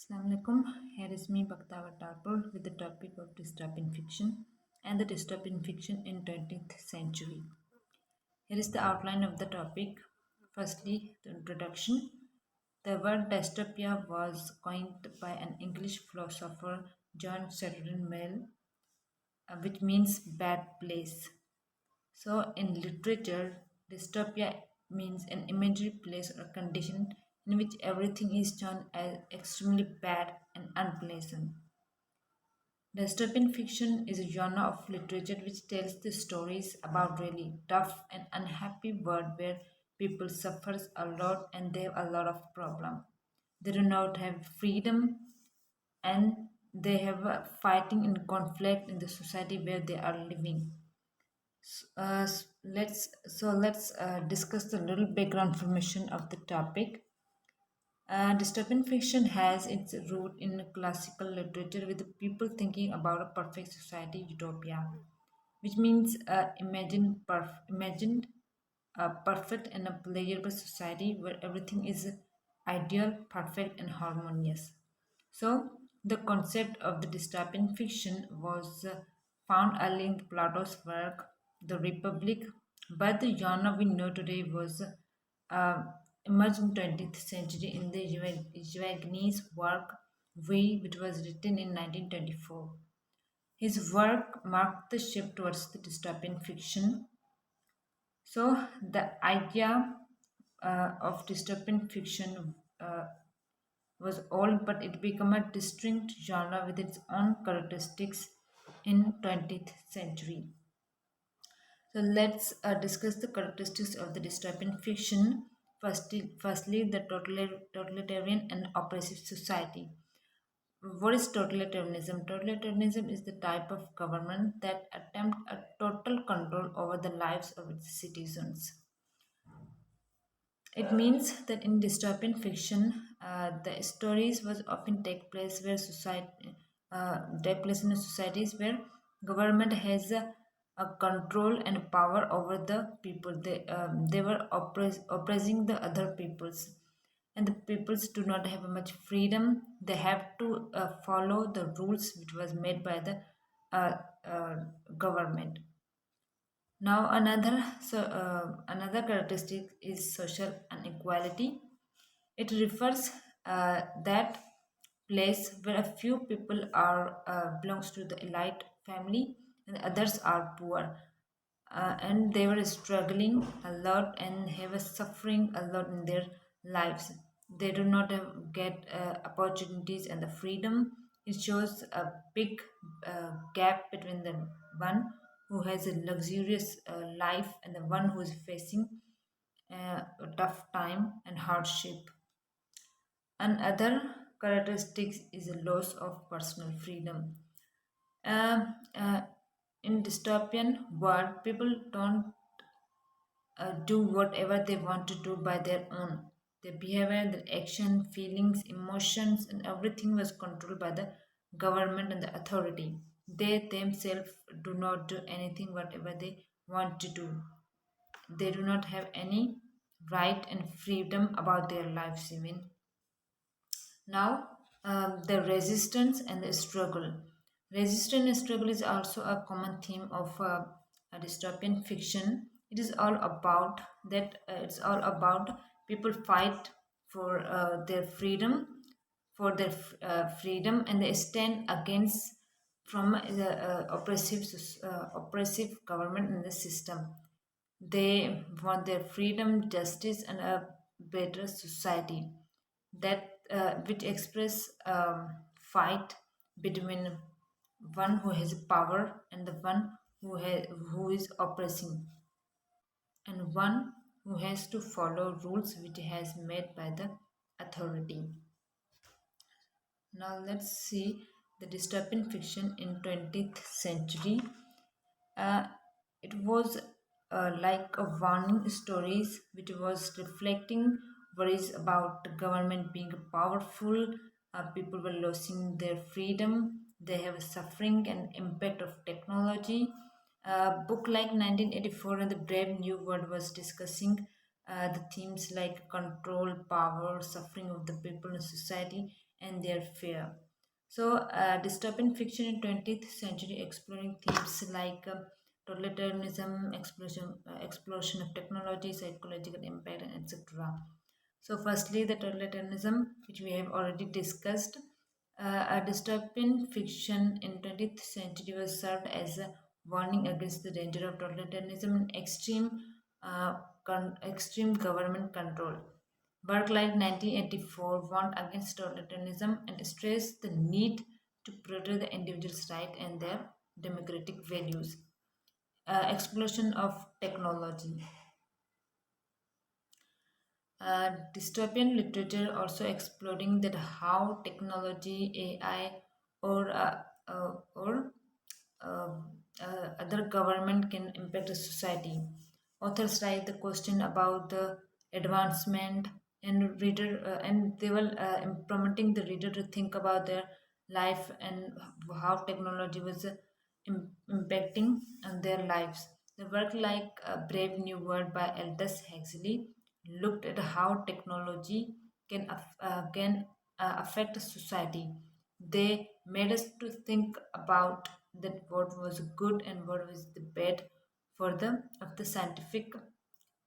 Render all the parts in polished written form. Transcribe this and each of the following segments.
Assalamualaikum. Here is me Bhaktavar Tarpur with the topic of dystopian fiction and the dystopian fiction in 20th century. Here is the outline of the topic. Firstly, the introduction. The word dystopia was coined by an English philosopher John Stuart Mill, which means bad place. So, in literature, dystopia means an imaginary place or condition in which everything is done as extremely bad and unpleasant. Dystopian fiction is a genre of literature which tells the stories about really tough and unhappy world where people suffers a lot and they have a lot of problem. They do not have freedom and they have a fighting and conflict in the society where they are living. Let's discuss the little background information of the topic. Dystopian fiction has its root in classical literature with the people thinking about a perfect society utopia, which means imagined a perfect and a pleasurable society where everything is ideal, perfect, and harmonious. So, the concept of the dystopian fiction was found early in Plato's work, The Republic, but the genre we know today was uh, emerged in 20th century in the Javanese work V, which was written in 1924. His work marked the shift towards the dystopian fiction. So, the idea of dystopian fiction was old, but it became a distinct genre with its own characteristics in 20th century. So let's discuss the characteristics of the dystopian fiction. Firstly, the totalitarian and oppressive society. What is totalitarianism? Totalitarianism is the type of government that attempts a total control over the lives of its citizens. It means that in dystopian fiction, the stories was often take place in societies where government has a control and power over the people. They were oppressing the other peoples, and the peoples do not have much freedom. They have to follow the rules which was made by the uh, uh, government. Now another characteristic is social inequality. It refers that place where a few people are belongs to the elite family and others are poor, and they were struggling a lot and have a suffering a lot in their lives. They do not get opportunities and the freedom. It shows a big gap between the one who has a luxurious life and the one who is facing a tough time and hardship. Another characteristic is a loss of personal freedom. Um, uh, in dystopian world, people don't do whatever they want to do by their own. Their behavior, their action, feelings, emotions, and everything was controlled by the government and the authority. They themselves do not do anything whatever they want to do. They do not have any right and freedom about their lives even. Now, the resistance and the struggle. Resistance and struggle is also a common theme of a dystopian fiction. It is all about that. It's all about people fight for their freedom, freedom, and they stand against from the oppressive government and the system. They want their freedom, justice, and a better society that which express fight between one who has power and the one who is oppressing, and one who has to follow rules which has made by the authority. Now let's see the dystopian fiction in 20th century. uh, it was like a warning stories which was reflecting worries about the government being powerful. People were losing their freedom. They have suffering and impact of technology. Book like 1984 and the Brave New World was discussing the themes like control, power, suffering of the people in society, and their fear. So, dystopian fiction in 20th century exploring themes like totalitarianism, explosion of technology, psychological impact, and etc. So, firstly, the totalitarianism, which we have already discussed. A dystopian fiction in 20th century was served as a warning against the danger of totalitarianism and uh, extreme government control. Work like 1984 warned against totalitarianism and stressed the need to protect the individual's right and their democratic values. Explosion of technology. Dystopian literature also exploring that how technology, AI, or uh, other government can impact a society. Authors write the question about the advancement and they will promoting the reader to think about their life and how technology was impacting on their lives. The work like Brave New World by Aldous Huxley looked at how technology can affect a society. They made us to think about that what was good and what was the bad for the of the scientific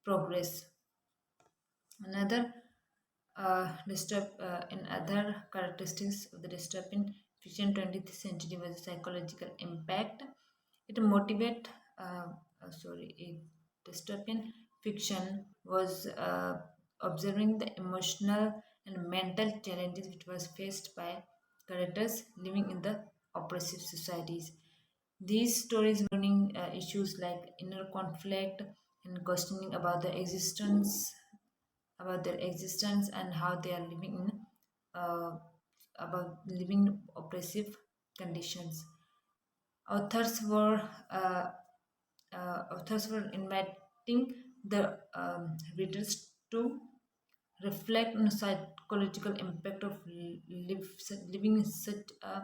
progress. Another in other characteristics of the dystopian fiction 20th century was the psychological impact. It motivate it dystopian fiction was observing the emotional and mental challenges which was faced by characters living in the oppressive societies. These stories learning issues like inner conflict and questioning about their existence and how they are living in about living in oppressive conditions. Authors were authors were inviting the readers to reflect on the psychological impact of living in such a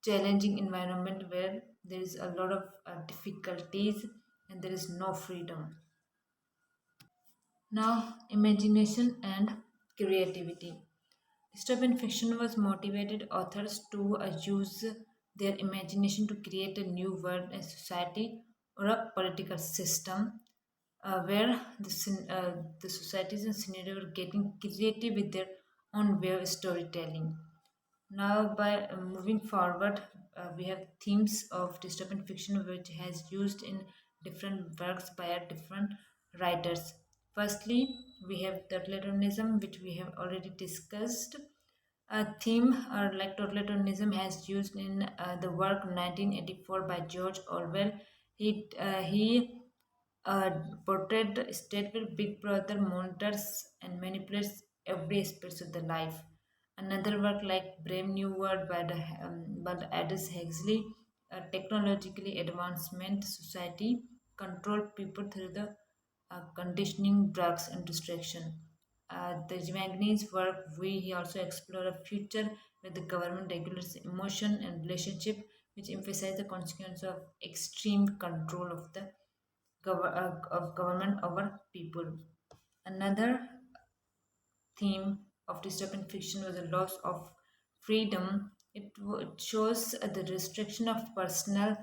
challenging environment where there is a lot of difficulties and there is no freedom. Now, imagination and creativity. Dystopian fiction was motivated authors to use their imagination to create a new world, a society, or a political system where the societies and scenario were getting creative with their own way of storytelling. Now, by moving forward, we have themes of dystopian fiction which has used in different works by different writers. Firstly, we have totalitarianism, which we have already discussed. A theme like totalitarianism has used in the work 1984 by George Orwell. He uh, portrayed the state where Big Brother monitors and manipulates every aspect of the life. Another work like Brave New World by the Aldous Huxley, a technologically advancement society control people through the conditioning, drugs, and distraction. The Jivagney's work, he also explored a future where the government regulates emotion and relationship, which emphasize the consequence of extreme control of the of government over people. Another theme of dystopian fiction was the loss of freedom. It shows the restriction of personal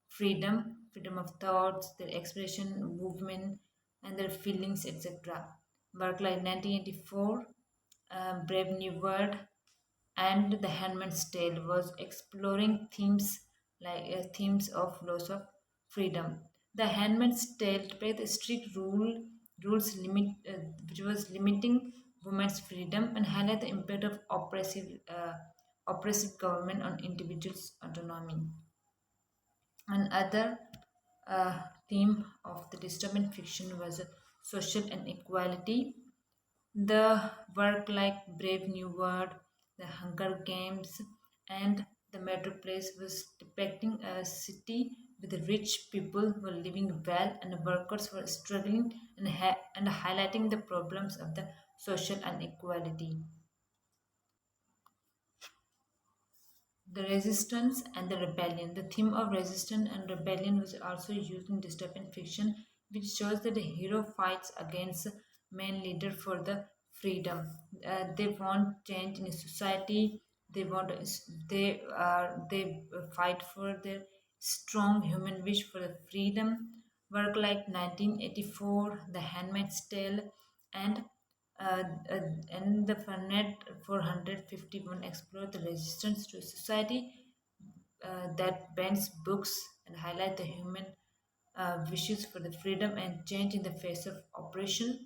freedom, freedom of thoughts, their expression, movement, and their feelings, etc. Work like 1984, Brave New World, and The Handmaid's Tale was exploring themes of loss of freedom. The Handmaid's Tale played a strict rules which was limiting women's freedom and highlight the impact of oppressive government on individuals' autonomy. Another theme of the dystopian fiction was social inequality. The work like Brave New World, The Hunger Games, and The Metropolis was depicting a city with the rich people were living well and the workers were struggling and highlighting the problems of the social inequality. The resistance and the rebellion. The theme of resistance and rebellion was also used in dystopian fiction, which shows that the hero fights against main leader for the freedom. They want change in society, They fight for their strong human wish for the freedom. Work like 1984, The Handmaid's Tale, and uh, uh, and the Fahrenheit 451 explore the resistance to a society that bans books and highlight the human wishes for the freedom and change in the face of oppression.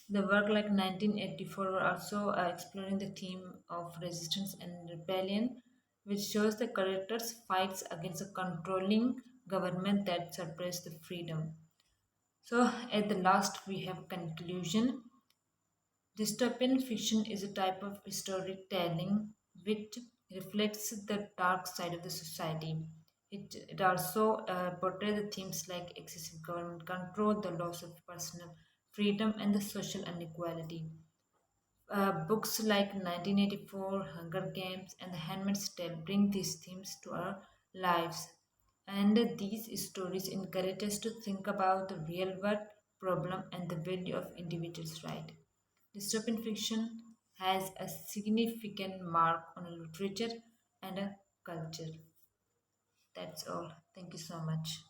The work like 1984 were also exploring the theme of resistance and rebellion, which shows the characters' fights against a controlling government that suppressed the freedom. So, at the last, we have conclusion. Dystopian fiction is a type of storytelling which reflects the dark side of the society. It also portrays the themes like excessive government control, the loss of personal freedom, and the social inequality. Books like 1984, Hunger Games, and The Handmaid's Tale bring these themes to our lives. And these stories encourage us to think about the real world problem and the value of individuals' right. Dystopian fiction has a significant mark on a literature and a culture. That's all. Thank you so much.